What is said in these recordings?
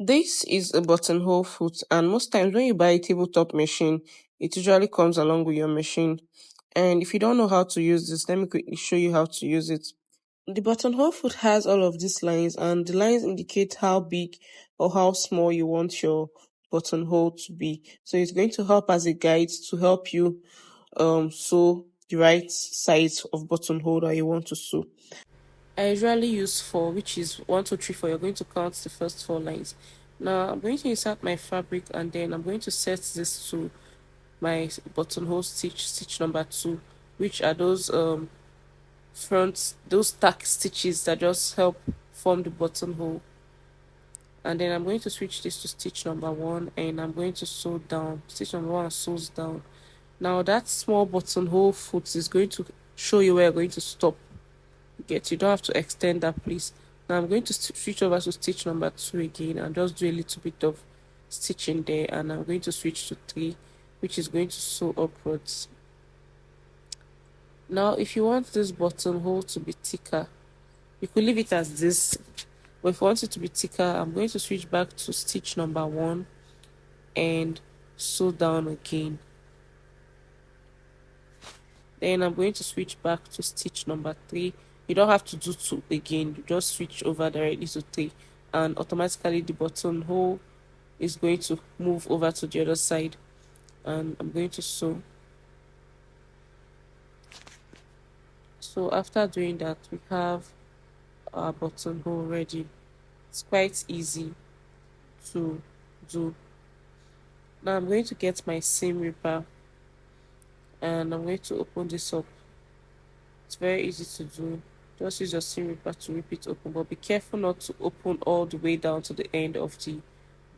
This is a buttonhole foot, and most times when you buy a tabletop machine, it usually comes along with your machine. And if you don't know how to use this, let me quickly show you how to use it. The buttonhole foot has all of these lines, and the lines indicate how big or how small you want your buttonhole to be. So it's going to help as a guide to help you sew the right size of buttonhole that you want to sew. I usually use four, which is 1, 2, 3, 4. You're going to count the first four lines. Now I'm going to insert my fabric, and then I'm going to set this to my buttonhole stitch number two, which are those tack stitches that just help form the buttonhole. And then I'm going to switch this to stitch number one, and I'm going to sew down. Stitch number one sews down. Now that small buttonhole foot is going to show you where you're going to stop. You don't have to extend that, please. Now I'm going to switch over to stitch number two again and just do a little bit of stitching there, and I'm going to switch to three, which is going to sew upwards. Now if you want this buttonhole to be thicker, you could leave it as this, but if you want it to be thicker, I'm going to switch back to stitch number one and sew down again. Then I'm going to switch back to stitch number three. You don't have to do two again, you just switch over directly to three, and automatically the buttonhole is going to move over to the other side. And I'm going to sew. So after doing that, we have our buttonhole ready. It's quite easy to do. Now I'm going to get my seam ripper, and I'm going to open this up. It's very easy to do. Just use your seam ripper to rip it open, but be careful not to open all the way down to the end of the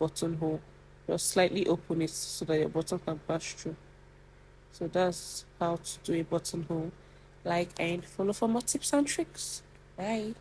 buttonhole. Just slightly open it so that your button can pass through. So that's how to do a buttonhole. Like and follow for more tips and tricks. Bye.